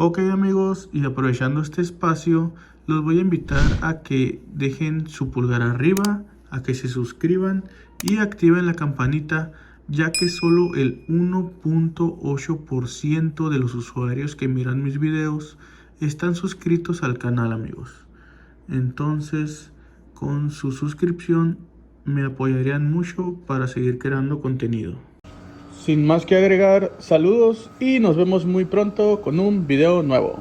Ok amigos, y aprovechando este espacio, los voy a invitar a que dejen su pulgar arriba, a que se suscriban y activen la campanita, ya que solo el 1.8% de los usuarios que miran mis videos están suscritos al canal, amigos. Entonces, con su suscripción me apoyarían mucho para seguir creando contenido. Sin más que agregar, saludos y nos vemos muy pronto con un video nuevo.